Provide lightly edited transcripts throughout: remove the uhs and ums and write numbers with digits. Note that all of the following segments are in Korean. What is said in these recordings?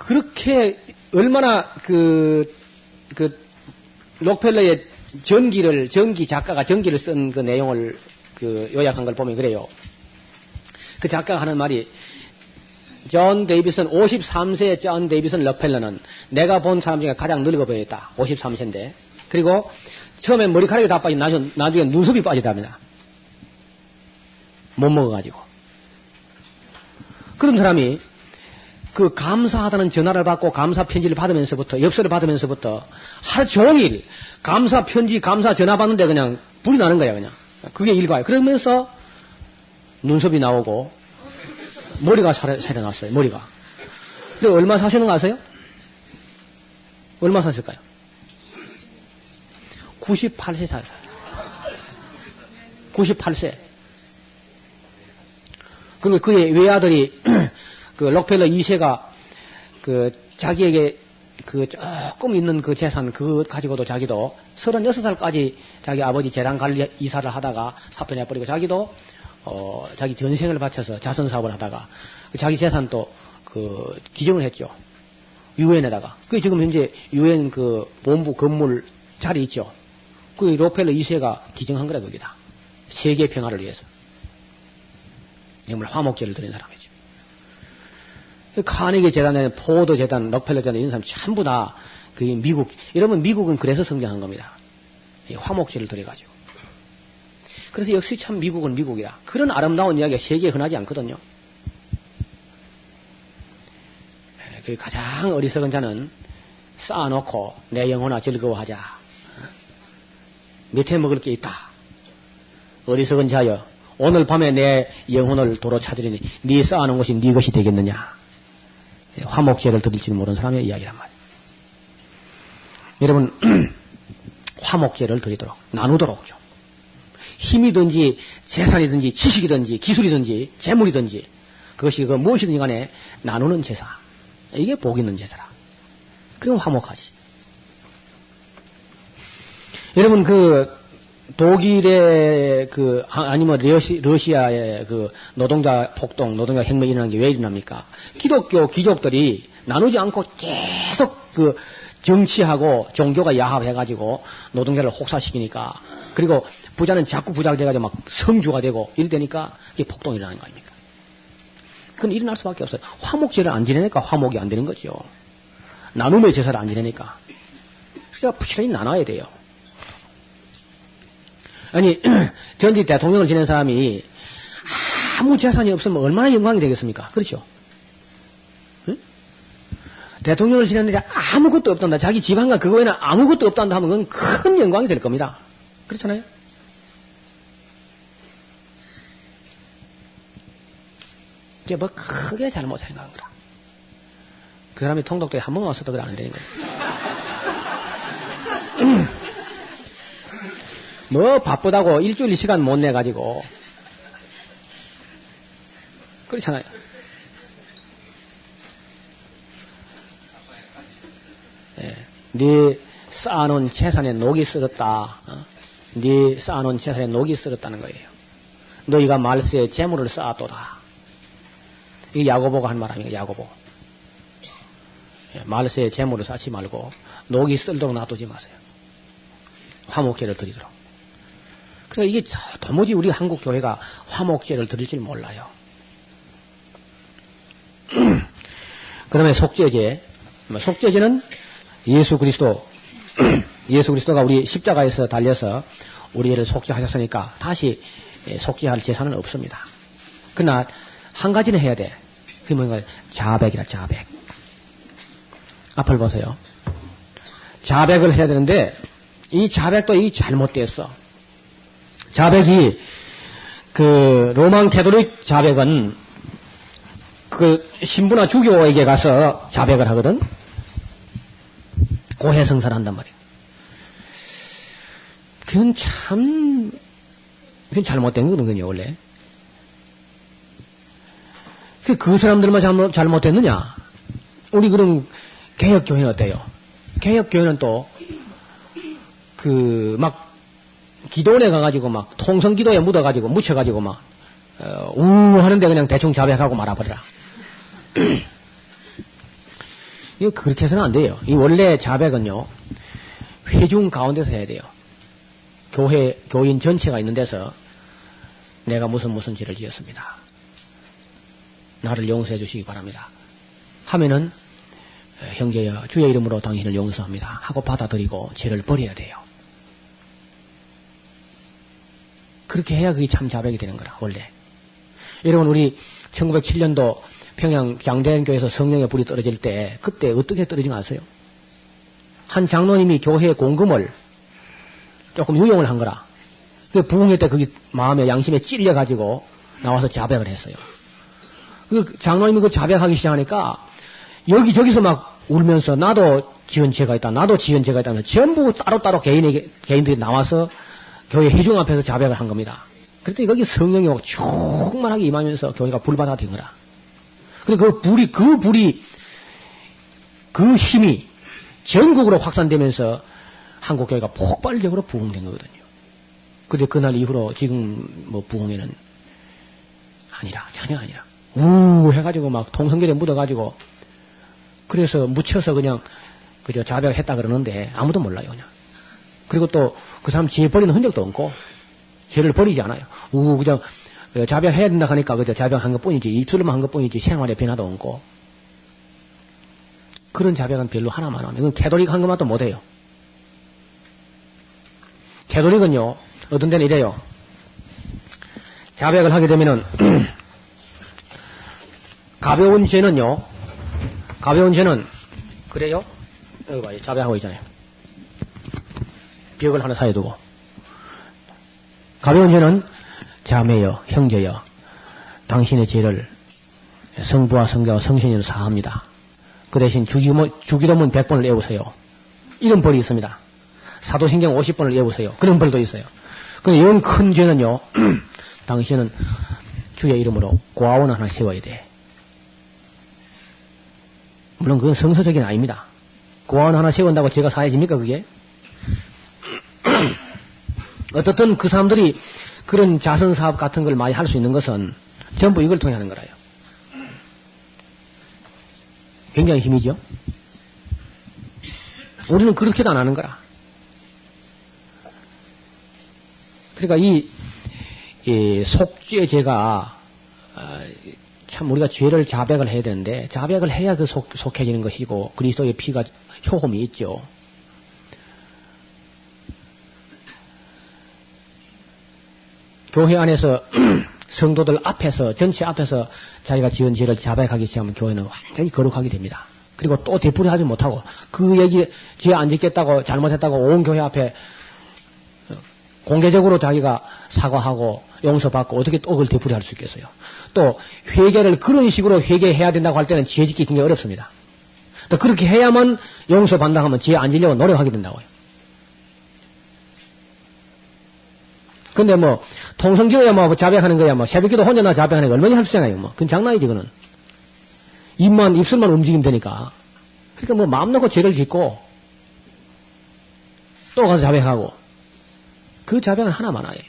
그렇게 얼마나 록펠러의 전기 작가가 전기를 쓴 그 내용을 요약한 걸 보면 그래요. 그 작가가 하는 말이, 존 데이비슨, 53세의 존 데이비슨 록펠러는 내가 본 사람 중에 가장 늙어 보였다. 53세인데. 그리고 처음엔 머리카락이 다 빠진 나중에 눈썹이 빠지답니다. 못 먹어가지고. 그런 사람이 그 감사하다는 전화를 받고 감사 편지를 받으면서부터, 엽서를 받으면서부터 하루 종일 감사 편지, 감사 전화 받는데 그냥 불이 나는 거야, 그냥. 그게 일과야. 그러면서 눈썹이 나오고 머리가 살아났어요, 머리가. 그리고 얼마 사시는 거 아세요? 얼마 샀을까요? 98세 샀어요. 98세. 그리고 그의 외아들이 그 록펠러 2세가 자기에게 조금 있는 그 재산 그거 가지고도 자기도 36살까지 자기 아버지 재단 관리 이사를 하다가 사표내버리고 자기도 자기 전생을 바쳐서 자선 사업을 하다가 자기 재산도 기증을 했죠. 유엔에다가. 그 지금 현재 유엔 본부 건물 자리 있죠. 그 록펠러 2세가 기증한 거라 거기다. 세계 평화를 위해서. 정말 화목제를 드린 사람이죠. 카네기 재단에 포드 재단, 록펠러 재단 이런 사람 전부 다 미국. 여러분 미국은 그래서 성장한 겁니다. 화목제를 드려가지고. 그래서 역시 참 미국은 미국이야. 그런 아름다운 이야기가 세계에 흔하지 않거든요. 그 가장 어리석은 자는 쌓아놓고 내 영혼아 즐거워하자. 밑에 먹을 게 있다. 어리석은 자여, 오늘 밤에 내 영혼을 도로 찾으리니 네 쌓아놓은 것이 네 것이 되겠느냐. 화목제를 드릴 줄 모르는 사람의 이야기란 말이에요. 여러분 화목제를 드리도록 나누도록 좀. 힘이든지 재산이든지 지식이든지 기술이든지 재물이든지 그것이 무엇이든지 간에 나누는 제사. 이게 복 있는 제사라. 그럼 화목하지. 여러분 독일의 아니면 러시아의 노동자 폭동, 노동자 혁명이 일어난 게 왜 일어납니까? 기독교 귀족들이 나누지 않고 계속 정치하고 종교가 야합해가지고 노동자를 혹사시키니까, 그리고 부자는 자꾸 부자가 돼가지고 막 성주가 되고 이러니까 이게 폭동이 일어나는 거 아닙니까? 그건 일어날 수밖에 없어요. 화목제를 안 지내니까 화목이 안 되는 거죠. 나눔의 제사를 안 지내니까. 그러니까 부지런히 나눠야 돼요. 아니, 전직 대통령을 지낸 사람이 아무 재산이 없으면 얼마나 영광이 되겠습니까? 그렇죠? 응? 대통령을 지냈는데 아무것도 없단다. 자기 집안과 그거 외에는 아무것도 없단다 하면 그건 큰 영광이 될 겁니다. 그렇잖아요? 이게 뭐 크게 잘못 생각한 거라. 그 사람이 통독도에 한 번만 왔어도 그래 안 되는 거예요. 뭐 바쁘다고 일주일 시간 못 내가지고. 그렇잖아요. 예. 네 쌓아놓은 재산에 녹이 쓸었다. 네 쌓아놓은 재산에 녹이 쓸었다는 거예요. 너희가 말세에 재물을 쌓았도다. 이게 야고보가 한 말 아닙니까? 야고보. 예. 말세에 재물을 쌓지 말고 녹이 쓸도록 놔두지 마세요. 화목제를 드리도록. 그러니까 이게 도무지 우리 한국 교회가 화목제를 드릴 줄 몰라요. 그 다음에 속죄제. 속죄제는 예수 그리스도가 우리 십자가에서 달려서 우리를 속죄하셨으니까 다시 속죄할 제사는 없습니다. 그러나 한 가지는 해야 돼. 그게 뭔가 자백이다, 자백. 앞을 보세요. 자백을 해야 되는데 이 자백도 이 잘못됐어. 자백이 로만 캐톨릭 자백은 신부나 주교에게 가서 자백을 하거든. 고해성사를 한단 말이야. 그건 잘못된 거거든요, 원래. 그 사람들만 잘못됐느냐? 우리 그럼 개혁교회는 어때요? 개혁교회는 또 기도원에 가가지고 막 통성기도에 묻어가지고 묻혀가지고 막 하는데 그냥 대충 자백하고 말아버려라. 이거 그렇게 해서는 안 돼요. 이 원래 자백은요, 회중 가운데서 해야 돼요. 교인 전체가 있는 데서 내가 무슨 죄를 지었습니다. 나를 용서해 주시기 바랍니다. 하면은, 형제여, 주의 이름으로 당신을 용서합니다. 하고 받아들이고 죄를 버려야 돼요. 그렇게 해야 그게 참 자백이 되는 거라, 원래. 여러분, 우리 1907년도 평양 장대현교회에서 성령의 불이 떨어질 때, 그때 어떻게 떨어진 거 아세요? 한 장로님이 교회 공금을 조금 유용을 한 거라. 그 부흥회 때 그게 마음에, 양심에 찔려가지고 나와서 자백을 했어요. 그 장로님이 그 자백하기 시작하니까 여기저기서 막 울면서 나도 지은 죄가 있다, 나도 지은 죄가 있다, 전부 따로따로 개인들이 나와서 교회 회중 앞에서 자백을 한 겁니다. 그랬더니 거기 성령이 막 충만하게 임하면서 교회가 불바다가 된 거라. 근데 그 힘이 전국으로 확산되면서 한국교회가 폭발적으로 부흥된 거거든요. 근데 그날 이후로 지금 뭐 부흥회는 아니라, 전혀 아니라. 해가지고 막 통성결에 묻어가지고 그래서 묻혀서 그냥 그저 자백했다 그러는데 아무도 몰라요, 그냥. 그리고 또 그 사람 죄 버리는 흔적도 없고 죄를 버리지 않아요. 그냥 자백해야 된다 하니까 그저 자백한 것 뿐이지, 입술로만 한 것 뿐이지 생활에 변화도 없고. 그런 자백은 별로 하나만 하면, 이건 캐톨릭 한 것만 또 못해요. 캐톨릭은요, 어떤 데는 이래요. 자백을 하게 되면은 가벼운 죄는요, 그래요? 여기 봐요. 자백하고 있잖아요. 벽을 하나 사이에 두고. 가벼운 죄는 자매여, 형제여, 당신의 죄를 성부와 성자와 성신으로 사합니다. 그 대신 주기도문 100번을 외우세요. 이런 벌이 있습니다. 사도신경 50번을 외우세요. 그런 벌도 있어요. 근데 이런 큰 죄는요, 당신은 주의 이름으로 고아원 하나 세워야 돼. 물론 그건 성서적인 아닙니다. 고아원 하나 세운다고 죄가 사해집니까, 그게? 어떻든 그 사람들이 그런 자선사업 같은 걸 많이 할 수 있는 것은 전부 이걸 통해 하는 거라요. 굉장히 힘이죠. 우리는 그렇게도 안 하는 거라. 그러니까 이 속죄 죄가 참 우리가 죄를 자백을 해야 되는데, 자백을 해야 그 속해지는 것이고 그리스도의 피가 효험이 있죠. 교회 안에서 성도들 앞에서, 전체 앞에서 자기가 지은 죄를 자백하기 시작하면 교회는 완전히 거룩하게 됩니다. 그리고 또 되풀이하지 못하고, 그 얘기 죄 안 짓겠다고 잘못했다고 온 교회 앞에 공개적으로 자기가 사과하고 용서받고 어떻게 또 그걸 되풀이할 수 있겠어요. 또 회개를 그런 식으로 회개해야 된다고 할 때는 죄 짓기 굉장히 어렵습니다. 또 그렇게 해야만 용서받는다 하면 죄 안 지려고 노력하게 된다고요. 근데 뭐 통성기도야 뭐 자백하는 거야 뭐 새벽기도 혼자 나 자백하는 거 얼마나 할 수 있잖아요. 뭐 그건 장난이지 그는. 입술만 움직이면 되니까. 그러니까 뭐 마음 놓고 죄를 짓고 또 가서 자백하고, 그 자백은 하나만 하예요.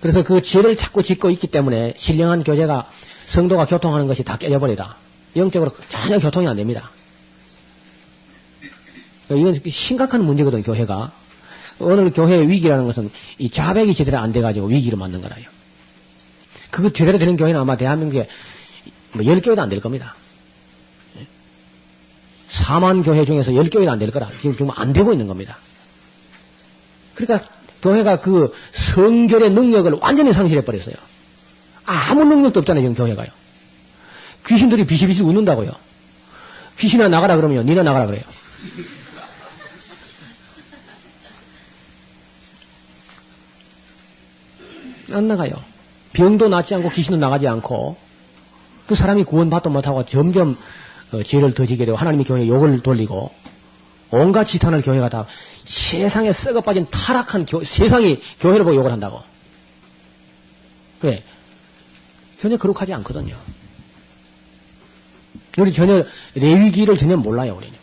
그래서 그 죄를 자꾸 짓고 있기 때문에 신령한 교제가, 성도가 교통하는 것이 다 깨져버리다. 영적으로 전혀 교통이 안 됩니다. 이건 심각한 문제거든, 교회가. 오늘 교회의 위기라는 것은 이 자백이 제대로 안 돼가지고 위기를 맞는 거라요. 그거 제대로 되는 교회는 아마 대한민국에 뭐 10교회도 안 될 겁니다. 4만 교회 중에서 10교회도 안 될 거라. 지금 안 되고 있는 겁니다. 그러니까 교회가 그 성결의 능력을 완전히 상실해버렸어요. 아무 능력도 없잖아요, 지금 교회가요. 귀신들이 비실비실 웃는다고요. 귀신아 나가라 그러면요, 니나 나가라 그래요. 안 나가요. 병도 낫지 않고 귀신도 나가지 않고, 그 사람이 구원받도 못하고 점점 죄를 더 지게 되고 하나님의 교회에 욕을 돌리고 온갖 지탄을 교회가 다, 세상에 썩어 빠진 타락한 세상이 교회를 보고 욕을 한다고. 왜? 전혀 거룩하지 않거든요. 우리 전혀 레위기를 전혀 몰라요, 우리는.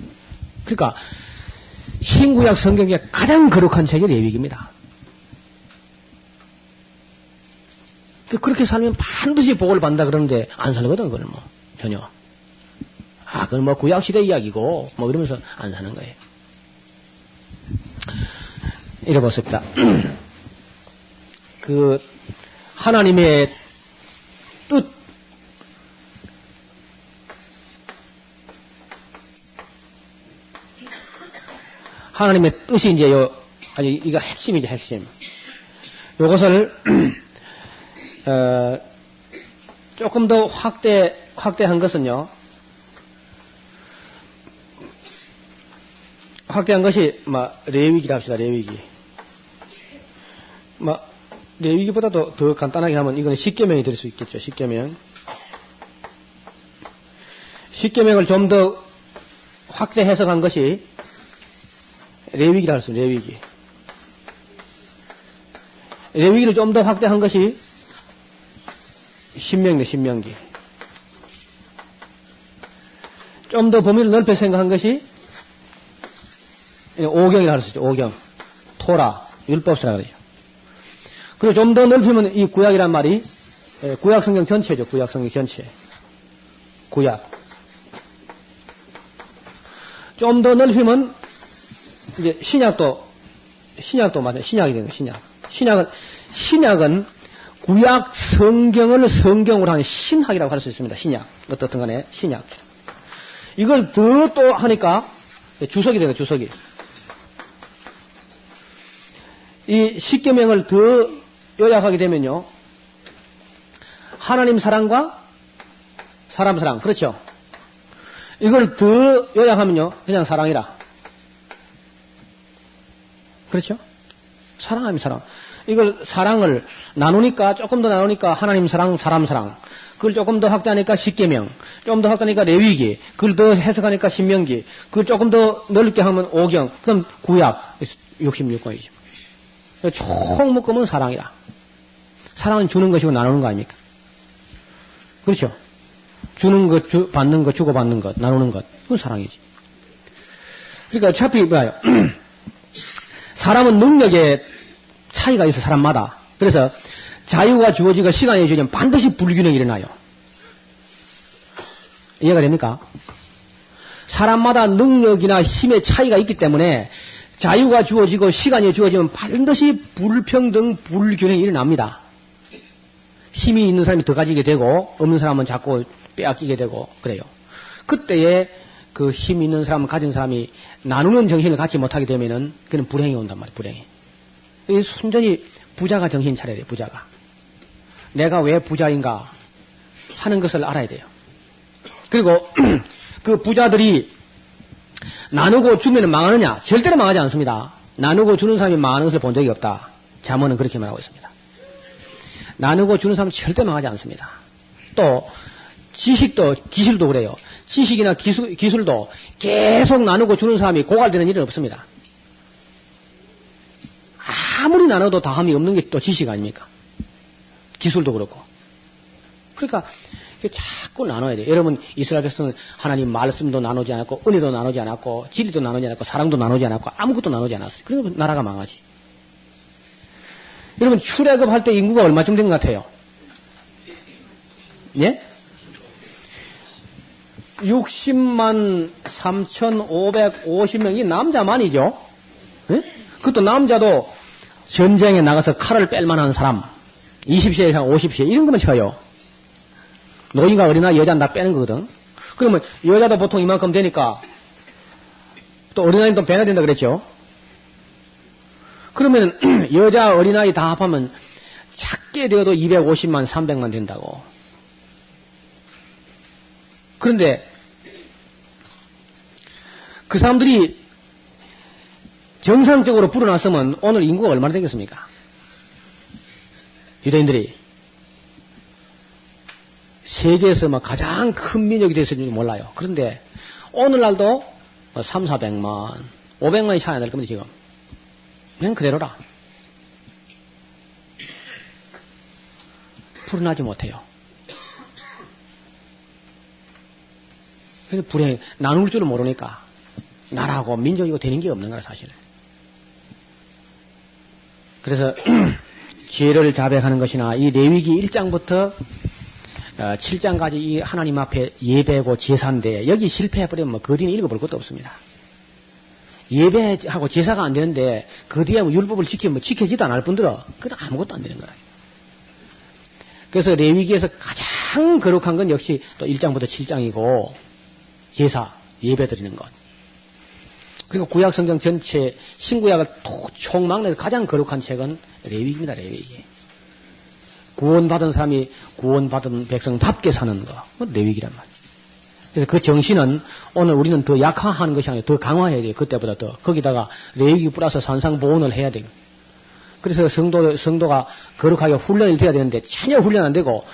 그러니까 신구약 성경에 가장 거룩한 책이 레위기입니다. 그렇게 살면 반드시 복을 받는다 그러는데 안 살거든, 그걸 뭐, 전혀. 그건 뭐 구약시대 이야기고, 뭐 이러면서 안 사는 거예요. 이래보십시다. 하나님의 뜻, 하나님의 뜻이 이제 이거 핵심이죠, 핵심. 요것을, 조금 더 확대한 것은요, 확대한 것이, 레위기라 합시다, 레위기. 레위기보다도 더 간단하게 하면 이거는 십계명이 될 수 있겠죠, 십계명. 십계명을 좀 더 확대 해석한 것이 레위기라 할 수 있어요, 레위기. 레위기를 좀 더 확대한 것이 신명기. 좀 더 범위를 넓혀 생각한 것이 오경이라 할 수 있죠, 오경. 토라, 율법서라 그러죠. 그리고 좀 더 넓히면 이 구약이란 말이 구약 성경 전체죠, 구약 성경 전체. 구약. 좀 더 넓히면 이제 신약도 맞아요. 신약이 되는 거예요, 신약. 신약은 구약 성경을 성경으로 하는 신학이라고 할 수 있습니다. 신약. 어떻든 간에 신약. 이걸 더 또 하니까 주석이 되는 거예요, 주석이. 이 십계명을 더 요약하게 되면요. 하나님 사랑과 사람 사랑. 그렇죠? 이걸 더 요약하면요. 그냥 사랑이라. 그렇죠? 사랑하면 사랑. 이걸 사랑을 나누니까, 조금 더 나누니까 하나님 사랑, 사람 사랑. 그걸 조금 더 확대하니까 십계명. 좀 더 확대하니까 레위기. 그걸 더 해석하니까 신명기. 그걸 조금 더 넓게 하면 오경. 그럼 구약. 66권이죠. 총 묶으면 사랑이라. 사랑은 주는 것이고 나누는 거 아닙니까? 그렇죠? 주는 것, 받는 것, 주고받는 것, 나누는 것. 그건 사랑이지. 그러니까 어차피 봐요. 사람은 능력에 차이가 있어, 사람마다. 그래서 자유가 주어지고 시간이 주어지면 반드시 불균형이 일어나요. 이해가 됩니까? 사람마다 능력이나 힘의 차이가 있기 때문에 자유가 주어지고 시간이 주어지면 반드시 불평등, 불균형이 일어납니다. 힘이 있는 사람이 더 가지게 되고 없는 사람은 자꾸 빼앗기게 되고 그래요. 그때에 그 힘 있는 사람, 가진 사람이 나누는 정신을 갖지 못하게 되면은 그는 불행이 온단 말이에요. 불행이. 순전히 부자가 정신 차려야 돼요. 부자가. 내가 왜 부자인가 하는 것을 알아야 돼요. 그리고 그 부자들이 나누고 주면 망하느냐? 절대로 망하지 않습니다. 나누고 주는 사람이 망하는 것을 본 적이 없다. 잠언은 그렇게 말하고 있습니다. 나누고 주는 사람은 절대 망하지 않습니다. 또 지식도 기술도 그래요. 지식이나 기술도 계속 나누고 주는 사람이 고갈되는 일은 없습니다. 아무리 나눠도 다함이 없는 게 또 지식 아닙니까? 기술도 그렇고. 그러니까 자꾸 나눠야 돼요. 여러분 이스라엘 백성은 하나님 말씀도 나누지 않았고 은혜도 나누지 않았고 진리도 나누지 않았고 사랑도 나누지 않았고 아무것도 나누지 않았어요. 그러면 나라가 망하지. 여러분 출애굽할 때 인구가 얼마쯤 된 것 같아요? 예? 60만 3,550명이 남자만이죠. 예? 그것도 남자도 전쟁에 나가서 칼을 뺄 만한 사람 20세 이상 50세 이런 거면 쳐요. 노인과 어린아이 여자는 다 빼는 거거든. 그러면 여자도 보통 이만큼 되니까 또 어린아이는 또 배가 된다 그랬죠. 그러면 여자 어린아이 다 합하면 작게 되어도 250만 300만 된다고. 그런데 그 사람들이 정상적으로 불어났으면 오늘 인구가 얼마나 되겠습니까? 유대인들이 세계에서 막 가장 큰 민족이 됐을지 몰라요. 그런데 오늘날도 3, 400만 500만이 차이 안 날 겁니다. 지금 그냥 그대로라. 불어나지 못해요. 그래서 불행, 나눌 줄을 모르니까 나라고 민족이고 되는 게 없는 거라 사실. 그래서 죄를 자백하는 것이나 이 레위기 1장부터 7장까지 이 하나님 앞에 예배고 제사인데 여기 실패해버리면 뭐 그 뒤는 읽어볼 것도 없습니다. 예배하고 제사가 안 되는데 그 뒤에 뭐 율법을 지키면 뭐 지켜지도 않을 뿐더러 그건 아무것도 안 되는 거예요. 그래서 레위기에서 가장 거룩한 건 역시 또 1장부터 7장이고 제사, 예배 드리는 것. 그리고 구약 성경 전체 신구약을 총망라해서 가장 거룩한 책은 레위기입니다. 레위기. 구원받은 사람이 구원받은 백성답게 사는 거. 그건 레위기란 말이에요. 그래서 그 정신은 오늘 우리는 더 약화하는 것이 아니라 더 강화해야 돼요. 그때보다 더. 거기다가 레위기 플러스 산상보온을 해야 돼요. 그래서 성도가 거룩하게 훈련이 돼야 되는데 전혀 훈련 안 되고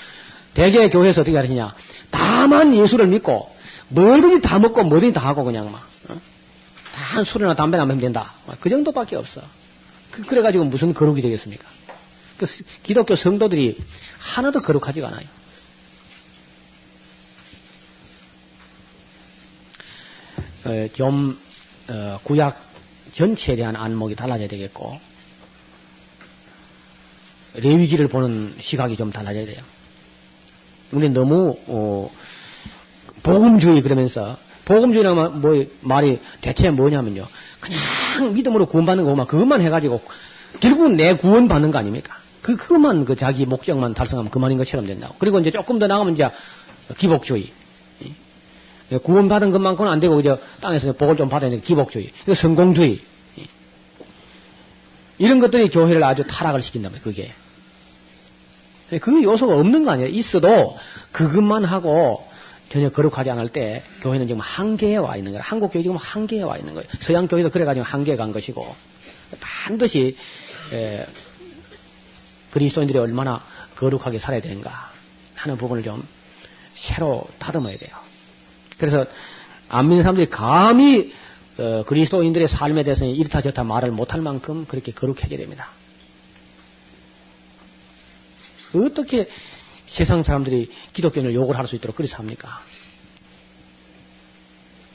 대개 교회에서 어떻게 하느냐. 다만 예수를 믿고 뭐든지 다 먹고 뭐든지 다 하고 그냥 막 다 술이나 담배나 마시면 된다. 그 정도밖에 없어. 그래가지고 무슨 거룩이 되겠습니까? 그 기독교 성도들이 하나도 거룩하지가 않아요. 좀 구약 전체에 대한 안목이 달라져야 되겠고 레위기를 보는 시각이 좀 달라져야 돼요. 우리는 너무 복음주의 그러면서 복음주의라는 뭐 말이 대체 뭐냐면요. 그냥 믿음으로 구원받는 거만 그것만 해가지고 결국은 내 구원받는 거 아닙니까? 그것만 자기 목적만 달성하면 그만인 것처럼 된다고. 그리고 이제 조금 더 나가면 이제 기복주의. 구원받은 것만큼은 안 되고 이제 땅에서 복을 좀 받아야 되니까 기복주의. 성공주의. 이런 것들이 교회를 아주 타락을 시킨단 말이에요. 그게. 그 요소가 없는 거 아니에요. 있어도 그것만 하고 전혀 거룩하지 않을 때 교회는 지금 한계에 와 있는 거예요. 한국 교회 지금 한계에 와 있는 거예요. 서양 교회도 그래가지고 한계에 간 것이고 반드시 그리스도인들이 얼마나 거룩하게 살아야 되는가 하는 부분을 좀 새로 다듬어야 돼요. 그래서 안 믿는 사람들이 감히 그리스도인들의 삶에 대해서 이렇다 저렇다 말을 못할 만큼 그렇게 거룩해져야 됩니다. 어떻게 세상 사람들이 기독교인을 욕을 할 수 있도록 그렇게 삽니까?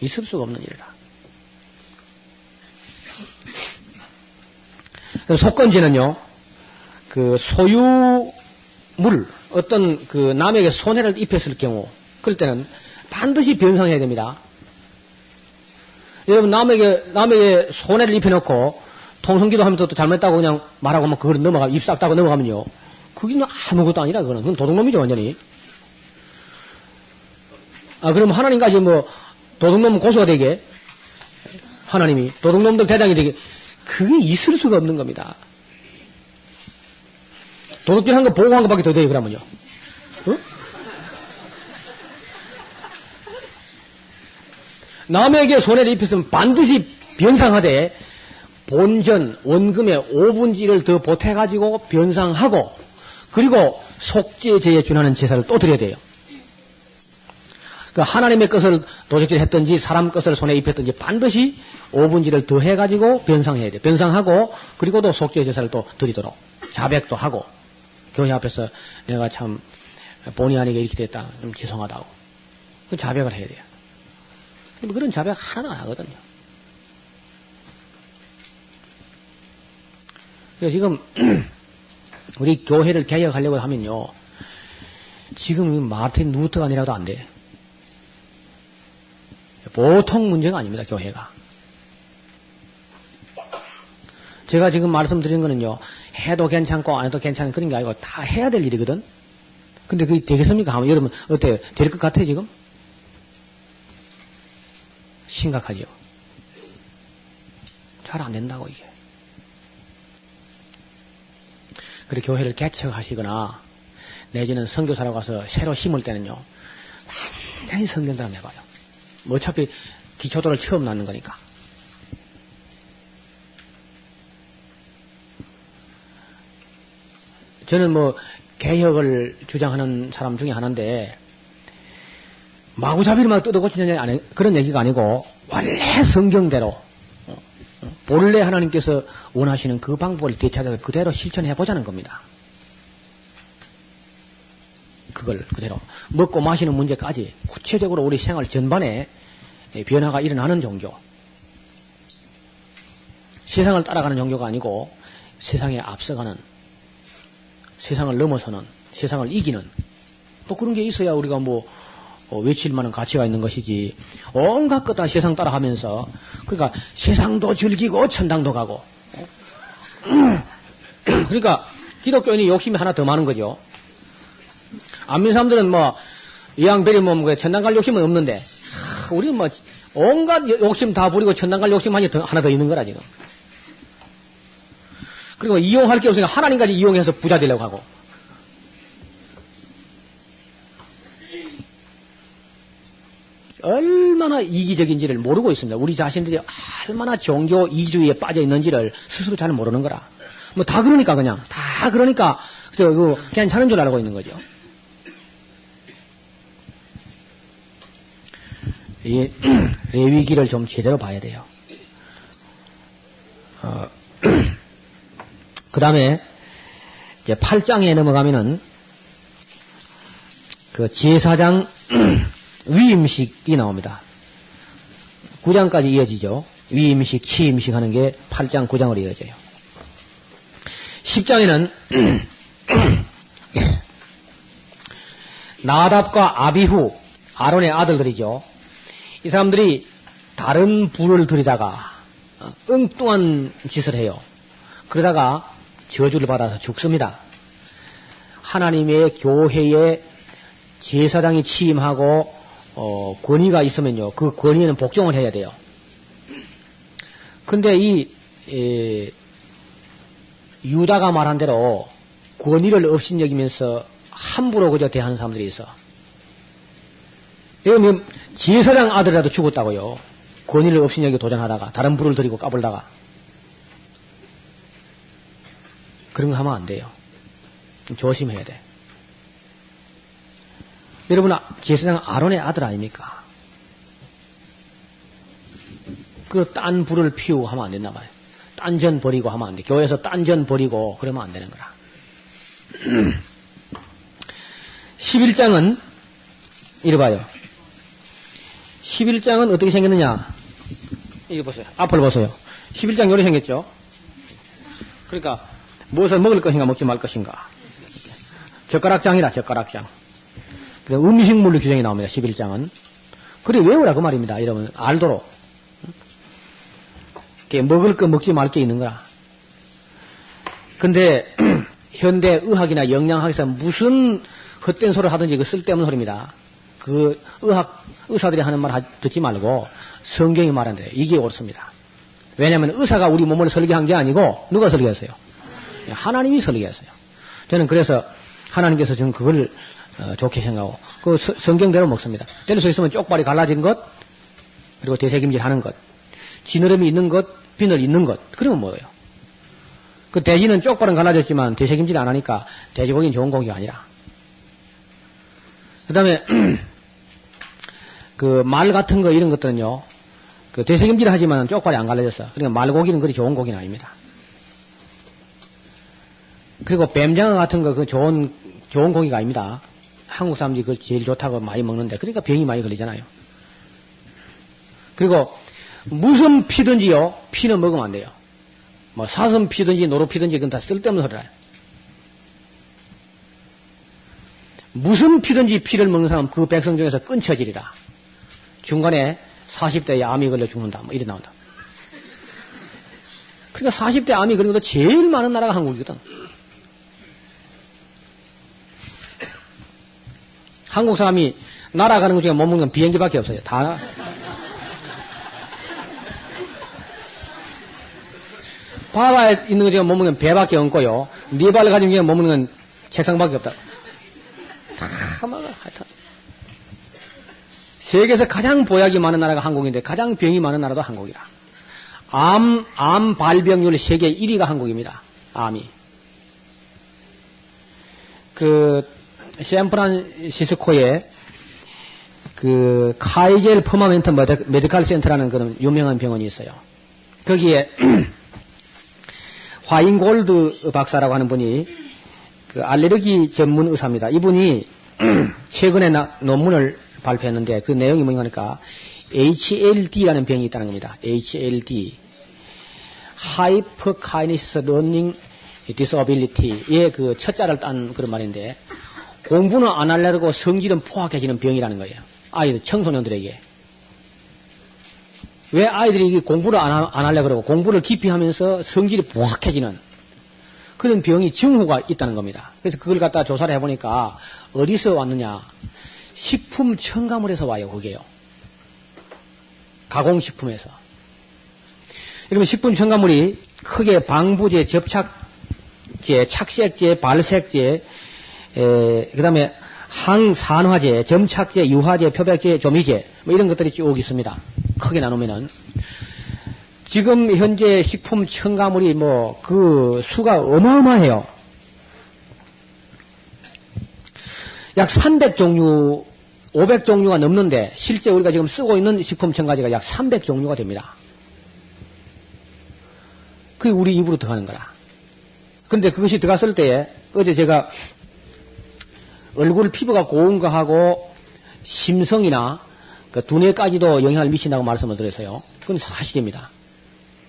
있을 수가 없는 일이라. 속건제는요, 그 소유물, 어떤 그 남에게 손해를 입혔을 경우, 그럴 때는 반드시 변상해야 됩니다. 여러분, 남에게 손해를 입혀놓고, 통성기도 하면서 또 잘못했다고 그냥 말하고 막 그걸 입 싹 닫고 넘어가면요. 그게 아무것도 아니라, 그건 도둑놈이죠, 완전히. 그럼 하나님까지 뭐, 도둑놈 고소가 되게, 하나님이, 도둑놈들 대장이 되게, 그게 있을 수가 없는 겁니다. 도둑질 한 거 보고한 것밖에 더 돼요, 그러면요. 어? 남에게 손해를 입혔으면 반드시 변상하되, 본전, 원금의 5분의 1을 더 보태가지고 변상하고, 그리고 속죄제에 준하는 제사를 또 드려야 돼요. 그 하나님의 것을 도적질 했든지 사람 것을 손에 입혔든지 반드시 5분의 1을 더 해가지고 변상해야 돼요. 변상하고 그리고 또 속죄 제사를 또 드리도록 자백도 하고 교회 앞에서 내가 참 본의 아니게 이렇게 됐다. 좀 죄송하다고. 그 자백을 해야 돼요. 그런 자백 하나도 안 하거든요. 그래서 지금 우리 교회를 개혁하려고 하면요. 지금 마르틴 루터가 아니라도 안 돼. 보통 문제가 아닙니다, 교회가. 제가 지금 말씀드린 거는요, 해도 괜찮고 안 해도 괜찮은 그런 게 아니고 다 해야 될 일이거든? 근데 그게 되겠습니까? 하면 여러분, 어때요? 될 것 같아요, 지금? 심각하죠. 잘 안 된다고, 이게. 그리고 교회를 개척하시거나, 내지는 선교사라고 가서 새로 심을 때는요, 완전히 성경대로 해봐요. 뭐 어차피 기초도를 처음 낳는 거니까. 저는 뭐 개혁을 주장하는 사람 중에 하나인데 마구잡이로만 뜯어고치는 그런 얘기가 아니고 원래 성경대로 본래 하나님께서 원하시는 그 방법을 되찾아서 그대로 실천해 보자는 겁니다. 그걸 그대로 먹고 마시는 문제까지 구체적으로 우리 생활 전반에 변화가 일어나는 종교. 세상을 따라가는 종교가 아니고 세상에 앞서가는 세상을 넘어서는, 세상을 이기는, 뭐 그런 게 있어야 우리가 외칠 만한 가치가 있는 것이지. 온갖 것 다 세상 따라 하면서, 그러니까 세상도 즐기고 천당도 가고. 그러니까 기독교인이 욕심이 하나 더 많은 거죠. 안 믿는 사람들은 이왕별이 천당 갈 욕심은 없는데, 우리는 온갖 욕심 다 부리고 천당 갈 욕심 하나 더 있는 거라, 지금. 그리고 이용할 게 없으니까 하나님까지 이용해서 부자 되려고 하고. 얼마나 이기적인지를 모르고 있습니다. 우리 자신들이 얼마나 종교 이주의에 빠져 있는지를 스스로 잘 모르는 거라. 다 그러니까 그냥. 다 그러니까 괜찮은 줄 알고 있는 거죠. 이 레위기를 좀 제대로 봐야 돼요. 그 다음에 이제 8장에 넘어가면은 그 제사장 위임식이 나옵니다. 9장까지 이어지죠. 위임식, 취임식 하는 게 8장, 9장으로 이어져요. 10장에는 나답과 아비후, 아론의 아들들이죠. 이 사람들이 다른 불을 들이다가 엉뚱한 짓을 해요. 그러다가 저주를 받아서 죽습니다. 하나님의 교회에 제사장이 취임하고 권위가 있으면요, 그 권위에는 복종을 해야 돼요. 근데 유다가 말한 대로 권위를 업신여기면서 함부로 그저 대하는 사람들이 있어. 여기 제사장 아들이라도 죽었다고요. 권위를 업신여기고 도전하다가 다른 불을 들이고 까불다가. 그런 거 하면 안 돼요. 조심해야 돼. 여러분, 제사장 아론의 아들 아닙니까? 그 딴 불을 피우고 하면 안 된단 말이에요. 딴전 버리고 하면 안 돼. 교회에서 딴전 버리고 그러면 안 되는 거라. 11장은 이리 봐요. 11장은 어떻게 생겼느냐? 이거 보세요. 앞을 보세요. 11장 요리 생겼죠? 그러니까 무엇을 먹을 것인가 먹지 말 것인가. 젓가락장이라, 젓가락장. 음식물로 규정이 나옵니다. 11장은. 그래 외우라 그 말입니다. 이러면 알도록. 먹을 거 먹지 말 게 있는 거라. 근데 현대 의학이나 영양학에서 무슨 헛된 소리를 하든지 그 쓸데없는 소리입니다. 그 의사들이 하는 말 듣지 말고 성경이 말하는 대로 이게 옳습니다. 왜냐하면 의사가 우리 몸을 설계한 게 아니고 누가 설계했어요? 하나님이 설계했어요. 저는 그래서 하나님께서 저는 그걸 좋게 생각하고 그 성경대로 먹습니다. 때릴 수 있으면 쪽발이 갈라진 것, 그리고 되새김질 하는 것, 지느러미 있는 것, 비늘 있는 것, 그러면 뭐예요? 그 돼지는 쪽발은 갈라졌지만 되새김질 안 하니까 돼지고기는 좋은 고기가 아니라. 그 다음에 그 말 같은 거 이런 것들은요, 그 되새김질 하지만 쪽발이 안 갈라졌어. 그러니까 말고기는 그리 좋은 고기는 아닙니다. 그리고 뱀장어 같은 거 그 좋은 고기가 아닙니다. 한국 사람들이 그걸 제일 좋다고 많이 먹는데, 그러니까 병이 많이 걸리잖아요. 그리고 무슨 피든지요, 피는 먹으면 안 돼요. 사슴 피든지 노루 피든지 그건 다 쓸데없는 소리라. 무슨 피든지 피를 먹는 사람 그 백성 중에서 끊쳐지리라. 중간에 40대에 암이 걸려 죽는다. 이래 나온다. 그러니까 40대 암이 걸린 것도 제일 많은 나라가 한국이거든. 한국 사람이 날아가는 것 중에 못 먹는 건 비행기밖에 없어요. 다. 바다에 있는 것 중에 못 먹는 건 배밖에 없고요. 네 발을 가진 게 못 먹는 건 책상밖에 없다. 다 먹어. 하여튼. 세계에서 가장 보약이 많은 나라가 한국인데 가장 병이 많은 나라도 한국이라. 암 발병률 세계 1위가 한국입니다. 암이. 샌프란시스코에 카이젤 퍼마멘트 메디컬 센터라는 그런 유명한 병원이 있어요. 거기에 화인골드 박사라고 하는 분이 알레르기 전문 의사입니다. 이분이 최근에 논문을 발표했는데 그 내용이 뭐냐니까 HLD라는 병이 있다는 겁니다. HLD, 하이퍼카이니스 러닝 disability의 그 첫자를 딴 그런 말인데, 공부는 안 하려고 성질은 포악해지는 병이라는 거예요. 아이들, 청소년들에게. 왜 아이들이 공부를 안 하려고 그러고 공부를 깊이 하면서 성질이 포악해지는 그런 병이 증후가 있다는 겁니다. 그래서 그걸 갖다 조사를 해보니까 어디서 왔느냐. 식품 첨가물에서 와요, 그게요. 가공식품에서. 그러면 식품 첨가물이 크게 방부제, 접착제, 착색제, 발색제, 그 다음에 항산화제, 점착제, 유화제, 표백제, 조미제, 뭐 이런 것들이 쭉 있습니다. 크게 나누면은. 지금 현재 식품 첨가물이 뭐 그 수가 어마어마해요. 약 300종류, 500종류가 넘는데 실제 우리가 지금 쓰고 있는 식품 첨가제가 약 300종류가 됩니다. 그게 우리 입으로 들어가는 거라. 근데 그것이 들어갔을 때에 어제 제가 얼굴 피부가 고운 거하고 심성이나 그 두뇌까지도 영향을 미친다고 말씀을 드렸어요. 그건 사실입니다.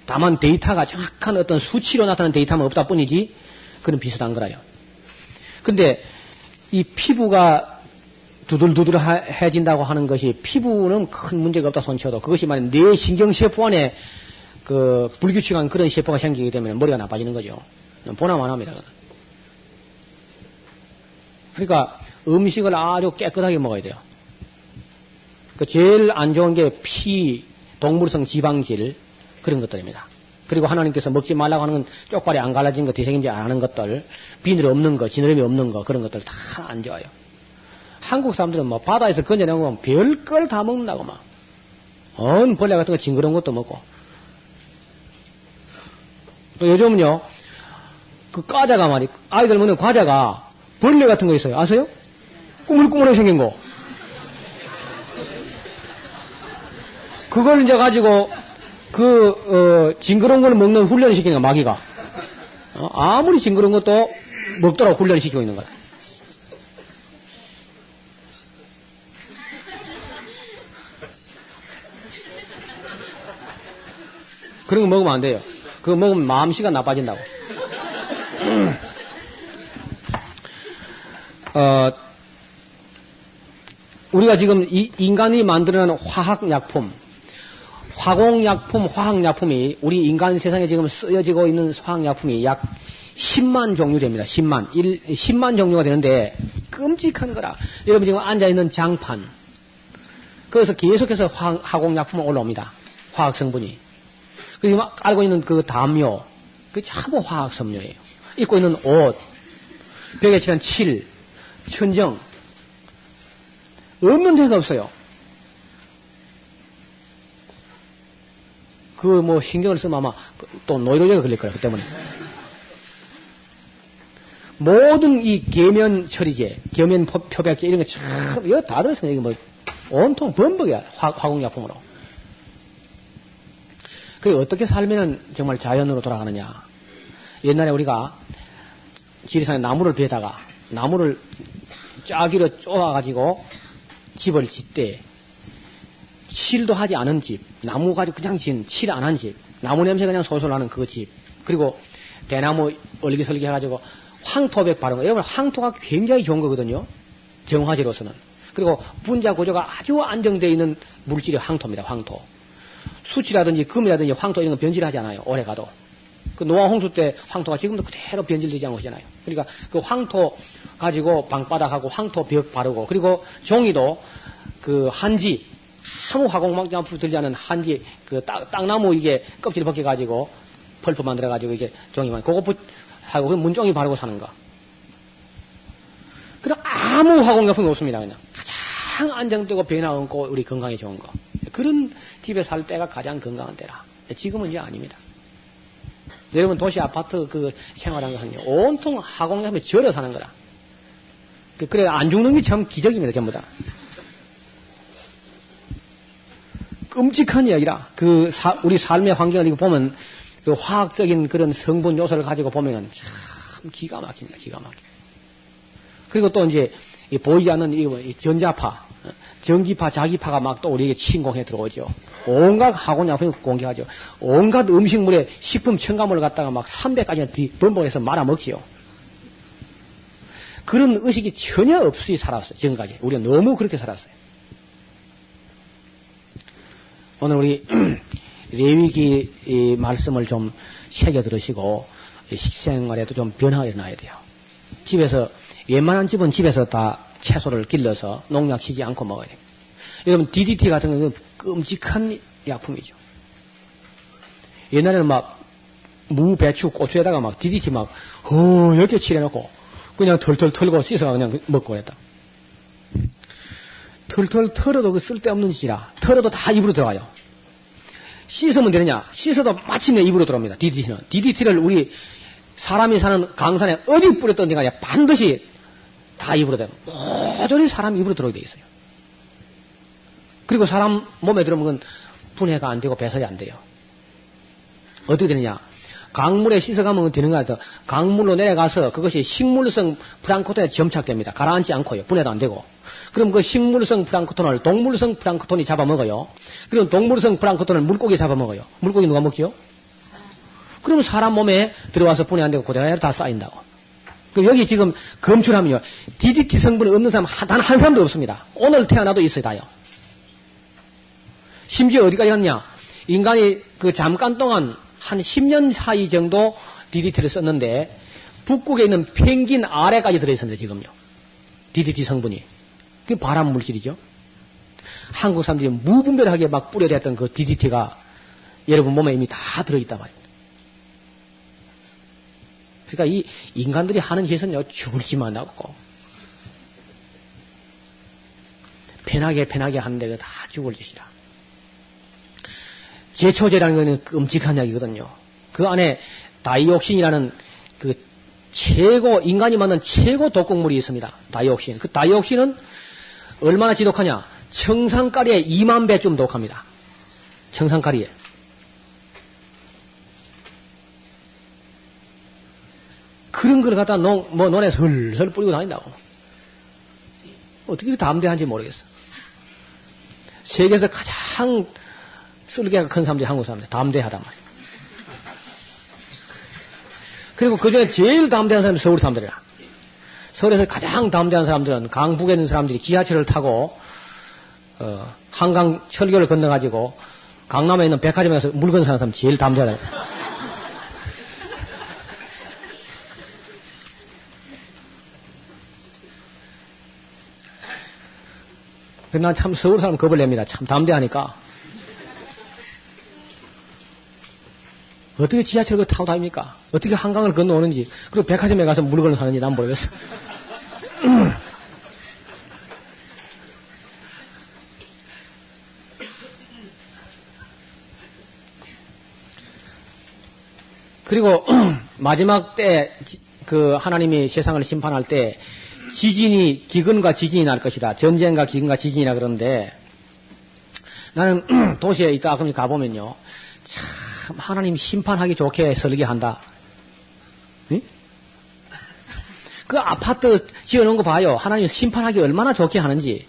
다만 데이터가 정확한 어떤 수치로 나타나는 데이터만 없다 뿐이지 그건 비슷한 거라요. 근데 이 피부가 두들두들해진다고 하는 것이 피부는 큰 문제가 없다 손쳐도 그것이 만약 뇌 신경세포 안에 그 불규칙한 그런 세포가 생기게 되면 머리가 나빠지는 거죠. 보나마나합니다. 그러니까 음식을 아주 깨끗하게 먹어야 돼요. 그 제일 안 좋은 게 피, 동물성 지방질 그런 것들입니다. 그리고 하나님께서 먹지 말라고 하는 건 쪽발이 안 갈라진 거, 대생김치 안 하는 것들, 비늘이 없는 거, 지느러미 없는 거 그런 것들 다 안 좋아요. 한국 사람들은 뭐 바다에서 건져내는 거 별걸 다 먹는다고 막. 벌레 같은 거 징그러운 것도 먹고. 또 요즘은요, 그 과자가 말이, 아이들 먹는 과자가 벌레 같은 거 있어요. 아세요? 꾸물꾸물하게 생긴 거. 그걸 이제 가지고, 징그러운 걸 먹는 훈련을 시키는 거야, 마귀가. 아무리 징그러운 것도 먹도록 훈련을 시키고 있는 거야. 그런 거 먹으면 안 돼요. 그거 먹으면 마음씨가 나빠진다고. 우리가 지금 인간이 만드는 화학약품, 화공약품, 화학약품이 우리 인간 세상에 지금 쓰여지고 있는 화학약품이 약 10만 종류 됩니다. 10만 종류가 되는데 끔찍한 거라. 여러분 지금 앉아있는 장판, 거기서 계속해서 화공약품은 올라옵니다. 화학성분이. 그리고 깔고 있는 그 담요, 그 전부 화학섬유예요. 입고 있는 옷, 벽에 칠한 칠, 천정, 없는 데가 없어요. 그 뭐 신경을 쓰면 아마 또 노이로제가 걸릴 거예요. 그 때문에. 모든 이 계면 처리제, 계면 표백제 이런 거 참, 이거 다 들었어요. 이게 뭐 온통 범벅이야. 화공약품으로. 그게 어떻게 살면은 정말 자연으로 돌아가느냐. 옛날에 우리가 지리산에 나무를 베다가 나무를 짜기로 쪼아가지고 집을 짓대. 칠도 하지 않은 집, 나무 가지고 그냥 진, 칠 안 한 집, 나무 냄새 그냥 솔솔 나는 그 집, 그리고 대나무 얼기설기 해가지고 황토백 바른 거. 여러분 황토가 굉장히 좋은 거거든요. 정화제로서는. 그리고 분자 구조가 아주 안정되어 있는 물질이 황토입니다. 황토. 수치라든지 금이라든지 황토 이런 건 변질하지 않아요. 오래가도. 그 노아 홍수 때 황토가 지금도 그대로 변질되지 않고 있잖아요. 그러니까 그 황토 가지고 방바닥하고 황토 벽 바르고, 그리고 종이도 그 한지, 아무 화공약품 들지 않은 한지, 그 땅나무 이게 껍질 벗겨가지고 펄프 만들어가지고 이게 종이만, 그거 하고 그 문종이 바르고 사는 거. 그럼 아무 화공약품이 없습니다. 그냥 가장 안정되고 변화 없고 우리 건강에 좋은 거. 그런 집에 살 때가 가장 건강한 때라. 지금은 이제 아닙니다. 여러분 도시 아파트 그 생활하는 거 하는요, 온통 화공약품에 절여 사는 거라. 그래 안 죽는 게 참 기적입니다. 전부 다. 끔찍한 이야기라. 우리 삶의 환경을 이거 보면 그 화학적인 그런 성분 요소를 가지고 보면은 참 기가 막힙니다. 기가 막혀. 그리고 또 이제 보이지 않는 이 전자파, 전기파, 자기파가 막 또 우리에게 침공해 들어오죠. 온갖 학원약품 공격하죠. 온갖 음식물에 식품 첨가물을 갖다가 막 300가지나 번복해서 말아먹지요. 그런 의식이 전혀 없이 살았어요. 지금까지. 우리가 너무 그렇게 살았어요. 오늘 우리 레위기 말씀을 좀 새겨 들으시고 식생활에도 좀 변화가 일어나야 돼요. 집에서 웬만한 집은 집에서 다 채소를 길러서 농약 치지 않고 먹어야 돼요. 여러분 DDT 같은 경우는 끔찍한 약품이죠. 옛날에는 막 무, 배추, 고추에다가 막 DDT 막 이렇게 칠해놓고 그냥 털털 털고 씻어가 그냥 먹고 그랬다. 털털 털어도 그 쓸데없는 짓이라 털어도 다 입으로 들어가요. 씻으면 되느냐? 씻어도 마침내 입으로 들어옵니다. DDT는. DDT를 우리 사람이 사는 강산에 어디 뿌렸던 데가 반드시 다 입으로 돼요. 모조리 사람 입으로 들어오게 돼 있어요. 그리고 사람 몸에 들어오면 분해가 안 되고 배설이 안 돼요. 어떻게 되느냐? 강물에 씻어가면 되는 거 같아요. 강물로 내려가서 그것이 식물성 플랑크톤에 점착됩니다. 가라앉지 않고요. 분해도 안 되고. 그럼 그 식물성 플랑크톤을 동물성 플랑크톤이 잡아먹어요. 그럼 동물성 플랑크톤을 물고기 잡아먹어요. 물고기 누가 먹지요? 그럼 사람 몸에 들어와서 분해 안 되고 그대로 다 쌓인다고. 그럼 여기 지금 검출하면요. DDT 성분이 없는 사람 단 한 사람도 없습니다. 오늘 태어나도 있어요, 다요. 심지어 어디까지 갔냐? 인간이 그 잠깐 동안 한 10년 사이 정도 DDT를 썼는데 북극에 있는 펭귄 아래까지 들어있습니다, 지금요. DDT 성분이. 그게 발암 물질이죠. 한국 사람들이 무분별하게 막 뿌려댔던 그 DDT가 여러분 몸에 이미 다 들어있단 말입니다. 그러니까 이 인간들이 하는 짓은요, 죽을 지만 하고 편하게 하는데 다 죽을 짓이라. 제초제라는 것은 끔찍한 약이거든요. 그 안에 다이옥신이라는 그 최고, 인간이 만든 최고 독극물이 있습니다. 다이옥신. 그 다이옥신은 얼마나 지독하냐? 청산가리의 2만 배쯤 독합니다. 청산가리에. 그런 걸 갖다 논에 설설 뿌리고 다닌다고. 어떻게 이렇게 담대한지 모르겠어. 세계에서 가장 쓸개가 큰 사람들이 한국 사람들. 담대하단 말이야. 그리고 그 중에 제일 담대한 사람이 서울 사람들이라. 서울에서 가장 담대한 사람들은 강북에 있는 사람들이 지하철을 타고 한강 철교를 건너가지고 강남에 있는 백화점에 가서 물건 사는 사람이 제일 담대하다. 난 참 서울 사람 겁을 냅니다. 참 담대하니까. 어떻게 지하철을 타고 다닙니까? 어떻게 한강을 건너오는지, 그리고 백화점에 가서 물건을 사는지 난 모르겠어. 그리고 마지막 때 그 하나님이 세상을 심판할 때 기근과 지진이 날 것이다. 전쟁과 기근과 지진이라 그러는데 나는 도시에 있다 가보면요. 참 하나님 심판하기 좋게 설계한다. 응? 그 아파트 지어놓은 거 봐요. 하나님 심판하기 얼마나 좋게 하는지.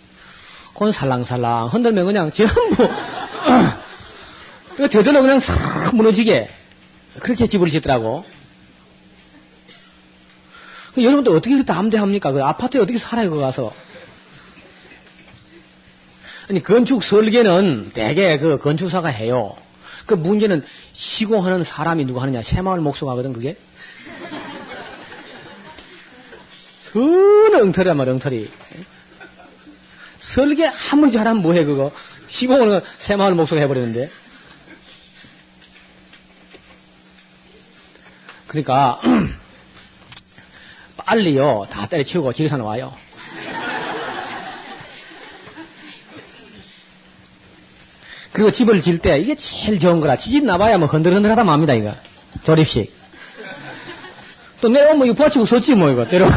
그건 살랑살랑 흔들면 그냥 전부 저절로 그냥 싹 무너지게 그렇게 집을 짓더라고. 여러분들 어떻게 이렇게 담대합니까? 그 아파트에 어떻게 살아요, 거기 가서? 아니, 건축 설계는 대개 그 건축사가 해요. 그 문제는 시공하는 사람이 누가 하느냐? 새마을 목수가거든, 그게. 엉터리란 말이야, 엉터리. 설계 아무리 잘하면 뭐해, 그거. 시공은 새마을 목수가 해버리는데. 그러니까, 빨리요, 다 때려치우고 지리산 와요. 그리고 집을 질 때, 이게 제일 좋은 거라. 지진 나봐야 뭐 흔들흔들하다 맙니다, 이거. 조립식. 또 내려오면 이거 버치고 섰지, 뭐, 이거. 때려.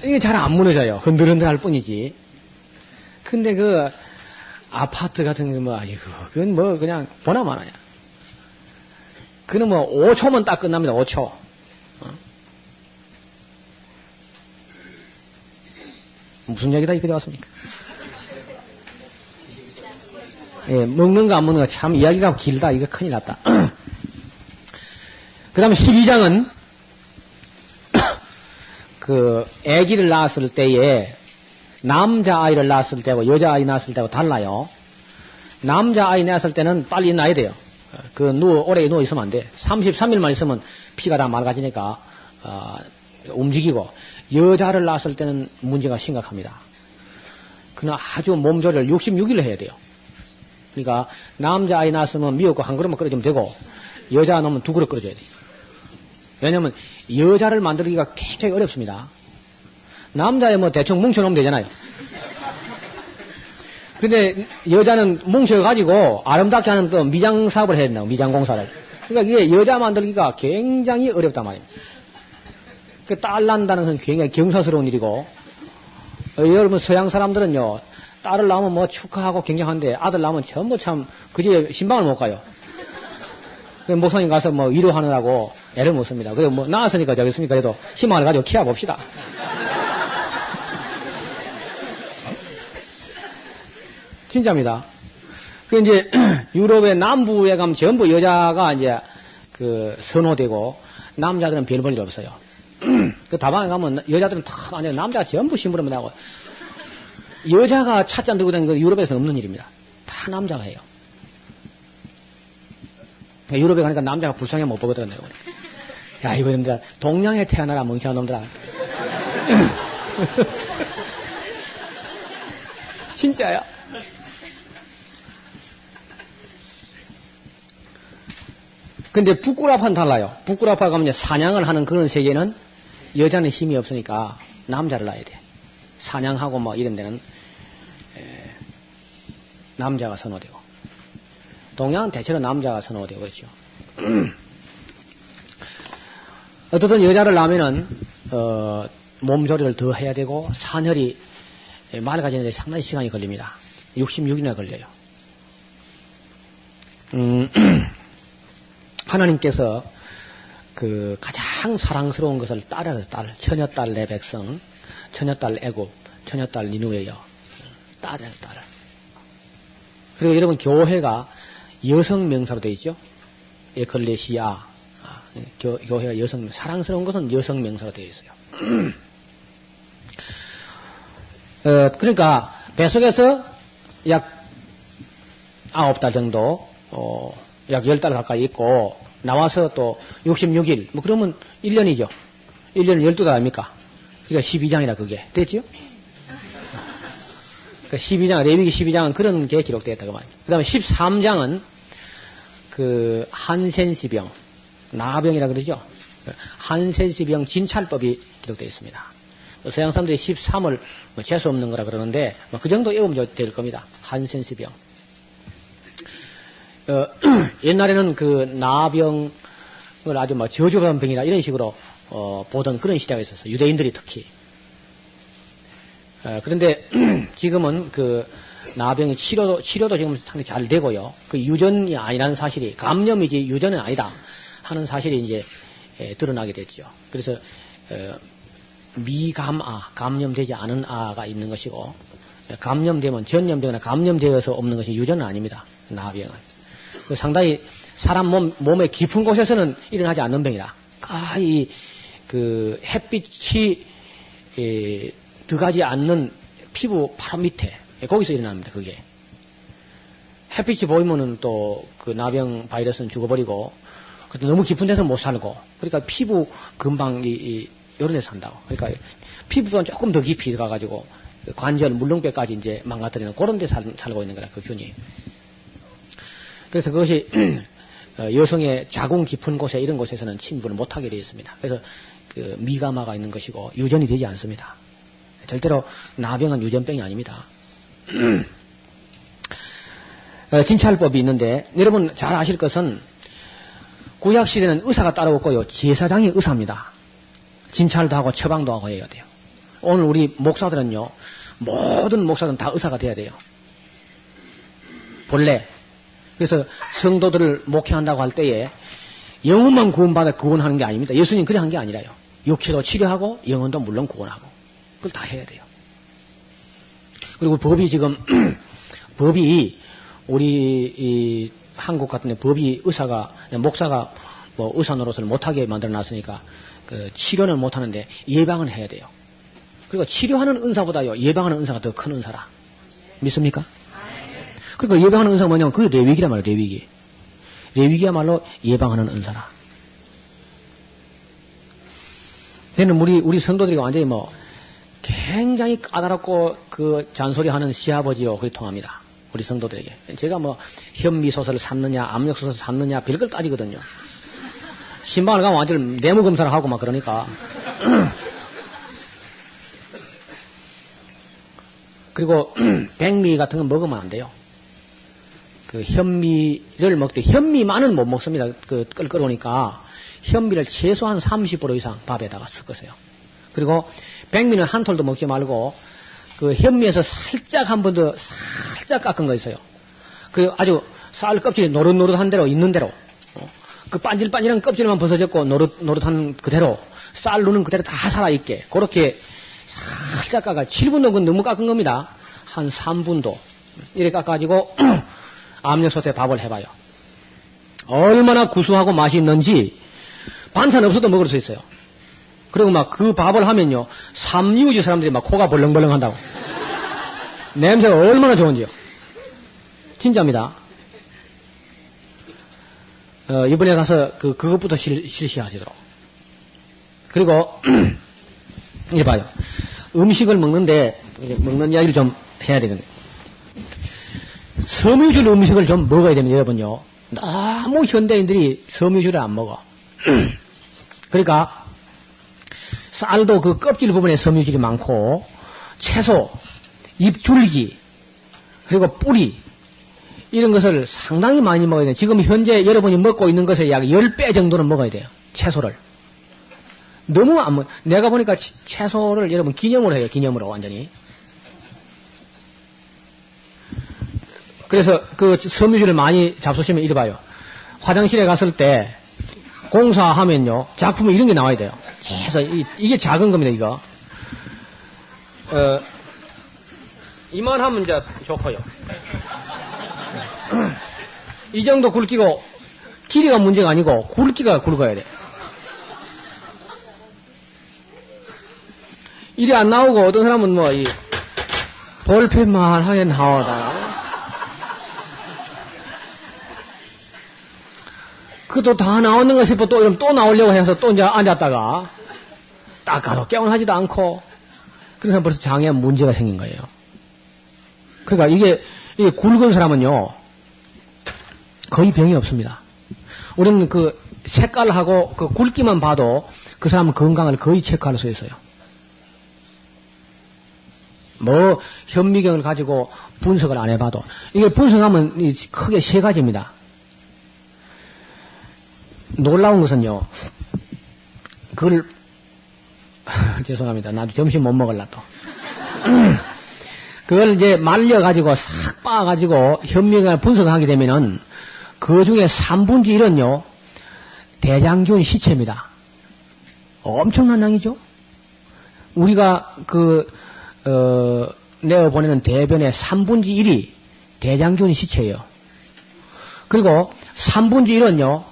이게 잘 안 무너져요. 흔들흔들 할 뿐이지. 근데 그, 아파트 같은 거 뭐, 아이고, 그건 뭐, 그냥, 보나마나야. 그는 뭐 5초면 딱 끝납니다. 5초. 무슨 얘기다 이거지 왔습니까? 예, 먹는 거 안 먹는 거 참 이야기가 길다. 이거 큰일 났다. 그 다음에 12장은 그 아기를 낳았을 때에 남자아이를 낳았을 때하고 여자아이 낳았을 때하고 달라요. 남자아이 낳았을 때는 빨리 낳아야 돼요. 오래 누워 있으면 안 돼. 33일만 있으면 피가 다 맑아지니까, 움직이고, 여자를 낳았을 때는 문제가 심각합니다. 그냥 아주 몸조리를 66일을 해야 돼요. 그러니까, 남자아이 낳았으면 미역국 한 그릇만 끓여주면 되고, 여자 낳으면 2그릇 끓여줘야 돼요. 왜냐면, 여자를 만들기가 굉장히 어렵습니다. 남자에 뭐 대충 뭉쳐놓으면 되잖아요. 근데 여자는 뭉쳐가지고 아름답게 하는 또 미장 사업을 해야 된다고, 미장 공사를. 그러니까 이게 여자 만들기가 굉장히 어렵단 말입니다. 그 딸 낳는다는 것은 굉장히 경사스러운 일이고, 여러분 서양 사람들은요, 딸을 낳으면 뭐 축하하고 굉장한데 아들 낳으면 전부 참 그집에 신방을 못 가요. 목사님 가서 뭐 위로하느라고 애를 못 씁니다. 그래서 뭐 낳았으니까 저겠습니까? 그래도 희망을 가지고 키워봅시다. 진짜입니다. 그 이제 유럽의 남부에 가면 전부 여자가 이제 그 선호되고 남자들은 별 볼 일 없어요. 그 다방에 가면 여자들은 다 아니 남자가 전부 심부름을 하고 여자가 찻잔 들고 다니는 건 유럽에서는 없는 일입니다. 다 남자가 해요. 유럽에 가니까 남자가 불쌍해 못 보거든요. 야 이거 놈들 동양에 태어나라 멍청한 놈들아. 진짜야. 근데 북구라파는 달라요. 북구라파 가면 사냥을 하는 그런 세계는 여자는 힘이 없으니까 남자를 낳아야 돼. 사냥하고 뭐 이런 데는 남자가 선호되고. 동양은 대체로 남자가 선호되고 그렇죠. 어떻든 여자를 낳으면은 몸조리를 더 해야 되고 산혈이 맑아지는데 상당히 시간이 걸립니다. 66일이나 걸려요. 하나님께서 그 가장 사랑스러운 것을 딸을 처녀딸 내 백성, 처녀딸 애굽, 처녀딸 니누웨여, 딸을. 그리고 여러분 교회가 여성 명사로 되어 있죠. 에클레시아, 교회가 여성, 사랑스러운 것은 여성 명사로 되어 있어요. 그러니까 뱃속에서 약 9달 정도, 약 10달 가까이 있고, 나와서 또 66일, 뭐 그러면 1년이죠. 1년은 12달 아닙니까? 그러니까 12장이라 그게. 됐죠? 그러니까 12장, 레위기 12장은 그런 게 기록되었다고 말입니다. 그 다음에 13장은 그 한센시병, 나병이라 그러죠? 한센시병 진찰법이 기록되어 있습니다. 서양 사람들이 13을 뭐 재수 없는 거라 그러는데, 뭐 그 정도 외우면 될 겁니다. 한센시병. 옛날에는 그 나병을 아주 뭐 저주받은 병이라 이런 식으로 보던 그런 시대가 있었어요. 유대인들이 특히. 그런데 지금은 그 나병의 치료도 지금 상당히 잘 되고요. 그 유전이 아니라는 사실이, 감염이지 유전은 아니다 하는 사실이 이제 드러나게 됐죠. 그래서 미감아, 감염되지 않은 아가 있는 것이고, 감염되면 전염되거나 감염되어서 없는 것이 유전은 아닙니다. 나병은. 상당히 사람 몸의 깊은 곳에서는 일어나지 않는 병이다. 그 햇빛이 들어가지 않는 피부 바로 밑에 거기서 일어납니다. 그게 햇빛이 보이면은 또 그 나병 바이러스는 죽어버리고, 너무 깊은 데서 못 살고, 그러니까 피부 금방 이런 데 산다고. 그러니까 피부가 조금 더 깊이 들어가가지고 관절 물렁뼈까지 이제 망가뜨리는 그런 데 살고 있는 거라, 그 균이. 그래서 그것이 여성의 자궁 깊은 곳에 이런 곳에서는 침입을 못하게 되어 있습니다. 그래서 그 미가마가 있는 것이고 유전이 되지 않습니다. 절대로 나병은 유전병이 아닙니다. 진찰법이 있는데 여러분 잘 아실 것은 구약시대는 의사가 따로 없고요. 제사장이 의사입니다. 진찰도 하고 처방도 하고 해야 돼요. 오늘 우리 목사들은요, 모든 목사들은 다 의사가 돼야 돼요. 본래. 그래서 성도들을 목회한다고 할 때에 영혼만 구원받아 구원하는 게 아닙니다. 예수님 그래 한 게 아니라요. 육체도 치료하고 영혼도 물론 구원하고 그걸 다 해야 돼요. 그리고 법이 지금, 법이, 우리, 이, 한국 같은 데 법이 목사가 뭐 의사 노릇을 못하게 만들어 놨으니까, 치료는 못하는데 예방은 해야 돼요. 그리고 치료하는 은사보다요, 예방하는 은사가 더 큰 은사라. 믿습니까? 그러니까 예방하는 은사가 뭐냐면 그게 레위기란 말이에요, 레위기. 레위기야말로 예방하는 은사라. 걔는 우리 성도들이 완전히 뭐, 굉장히 까다롭고 그 잔소리하는 시아버지요, 그리 통합니다. 우리 성도들에게. 제가 뭐, 현미소설을 샀느냐, 압력소설을 샀느냐, 별걸 따지거든요. 신방을 가면 완전 내무검사를 하고 막 그러니까. 그리고 백미 같은 건 먹으면 안 돼요. 그 현미를 먹되 현미만은 못 먹습니다. 그 끓으니까 현미를 최소한 30% 이상 밥에다가 섞으세요. 그리고 백미는 한 톨도 먹지 말고 그 현미에서 살짝 한 번 더 살짝 깎은 거 있어요. 그 아주 쌀 껍질이 노릇노릇한 대로 있는 대로 그 반질반질한 껍질만 벗어졌고 노릇한 그대로 쌀 누는 그대로 다 살아있게 그렇게 살짝 깎아 7분도 그 너무 깎은 겁니다. 한 3분도 이렇게 깎아가지고 압력솥에 밥을 해봐요. 얼마나 구수하고 맛이 있는지 반찬 없어도 먹을 수 있어요. 그리고 막 그 밥을 하면요 3리우지 사람들이 막 코가 벌렁벌렁 한다고. 냄새가 얼마나 좋은지요. 진짜입니다. 이번에 가서 그것부터 실시하시도록. 그리고 이제 봐요. 음식을 먹는데 먹는 이야기를 좀 해야 되겠네요. 섬유질 음식을 좀 먹어야 됩니다, 여러분요. 너무 현대인들이 섬유질을 안 먹어. 그러니까 쌀도 그 껍질 부분에 섬유질이 많고 채소, 잎줄기, 그리고 뿌리 이런 것을 상당히 많이 먹어야 돼요. 지금 현재 여러분이 먹고 있는 것의 약 10배 정도는 먹어야 돼요. 채소를. 너무 안 먹어. 내가 보니까 채소를 여러분 기념으로 해요. 기념으로 완전히. 그래서 그 섬유질을 많이 잡수시면 이래 봐요. 화장실에 갔을 때 공사하면요. 작품에 이런 게 나와야 돼요. 채소, 이게 작은 겁니다, 이거. 이만하면 이제 좋고요. 이 정도 굵기고, 길이가 문제가 아니고, 굵기가 굵어야 돼. 이리 안 나오고, 어떤 사람은 뭐, 볼펜만 하게 나오다. 그것도 다 나오는 거 싶어 또 나오려고 해서 또 이제 앉았다가, 닦아도 깨운하지도 않고, 그래서 벌써 장에 문제가 생긴 거예요. 그러니까 이게 굵은 사람은요, 거의 병이 없습니다. 우리는 그 색깔하고 그 굵기만 봐도 그 사람 건강을 거의 체크할 수 있어요. 뭐, 현미경을 가지고 분석을 안 해봐도. 이게 분석하면 크게 세 가지입니다. 놀라운 것은요, 그걸, 죄송합니다. 나도 점심 못 먹을라 또. 그걸 이제 말려가지고 싹 빻아가지고 현미경을 분석하게 되면은 그 중에 3분의 1은요, 대장균 시체입니다. 엄청난 양이죠? 우리가 내어보내는 대변의 3분의 1이 대장균 시체예요. 그리고 3분의 1은요,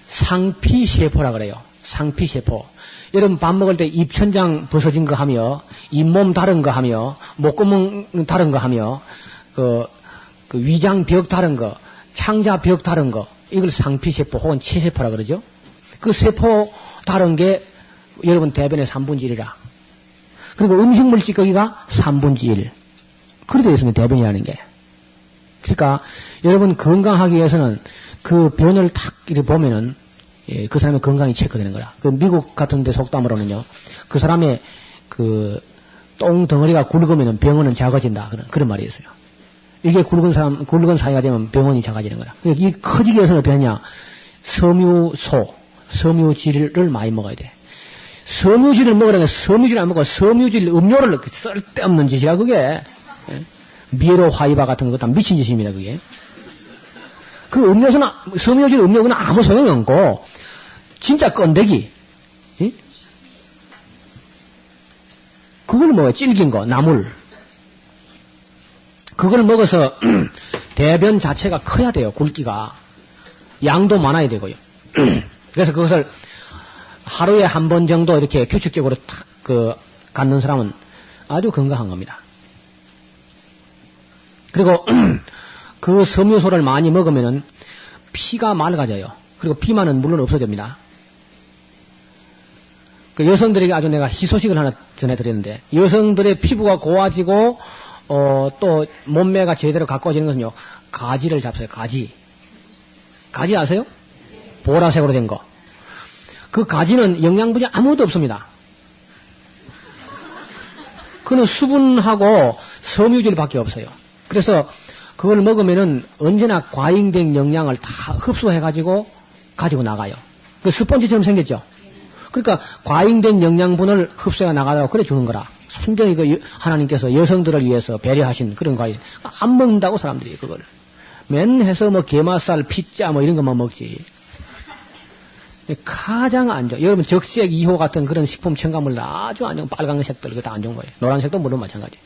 상피세포라 그래요. 상피세포. 여러분 밥 먹을 때 입천장 벗어진 거 하며, 잇몸 다른 거 하며, 목구멍 다른 거 하며, 그 위장벽 다른 거, 창자벽 다른 거, 이걸 상피세포 혹은 체세포라 그러죠. 그 세포 다른 게 여러분 대변의 3분의 1이라. 그리고 음식물 찌꺼기가 3분의 1. 그래 되어 있습니다, 대변이라는 게. 그러니까 여러분 건강하기 위해서는 그 변을 탁 이렇게 보면은 그 사람의 건강이 체크되는 거라. 그 미국 같은 데 속담으로는요, 그 사람의 그 똥 덩어리가 굵으면은 병원은 작아진다. 그런 말이 있어요. 이게 굵은 사이가 되면 병원이 작아지는 거라. 이 커지기 위해서는 어떻게 하냐? 섬유질을 많이 먹어야 돼. 섬유질을 먹으라는 게 섬유질 안 먹고 섬유질 음료를 쓸데없는 짓이야, 그게. 미에로 화이바 같은 거 다 미친 짓입니다, 그게. 그 음료수는, 섬유질 음료는 아무 소용이 없고, 진짜 건더기. 그걸 뭐예요? 질긴 거, 나물. 그걸 먹어서 대변 자체가 커야 돼요. 굵기가. 양도 많아야 되고요. 그래서 그것을 하루에 한 번 정도 이렇게 규칙적으로 탁 갖는 사람은 아주 건강한 겁니다. 그리고 그 섬유소를 많이 먹으면은 피가 맑아져요. 그리고 비만은 물론 없어집니다. 그 여성들에게 아주 내가 희소식을 하나 전해드렸는데, 여성들의 피부가 고와지고 또 몸매가 제대로 가꿔지는 것은요, 가지를 잡숴요. 가지 아세요? 보라색으로 된 거. 그 가지는 영양분이 아무것도 없습니다. 그는 수분하고 섬유질밖에 없어요. 그래서 그걸 먹으면은 언제나 과잉된 영양을 다 흡수해가지고 가지고 나가요. 그 스펀지처럼 생겼죠. 그러니까 과잉된 영양분을 흡수해 나가라고 그래 주는 거라. 순전히 그 하나님께서 여성들을 위해서 배려하신 그런 과일. 안 먹는다고 사람들이 그걸. 맨 해서 뭐 게맛살, 피자 뭐 이런 것만 먹지. 가장 안 좋아. 여러분 적색 2호 같은 그런 식품 첨가물 아주 안 좋은 빨간색들 그거 다 안 좋은 거예요. 노란색도 물론 마찬가지.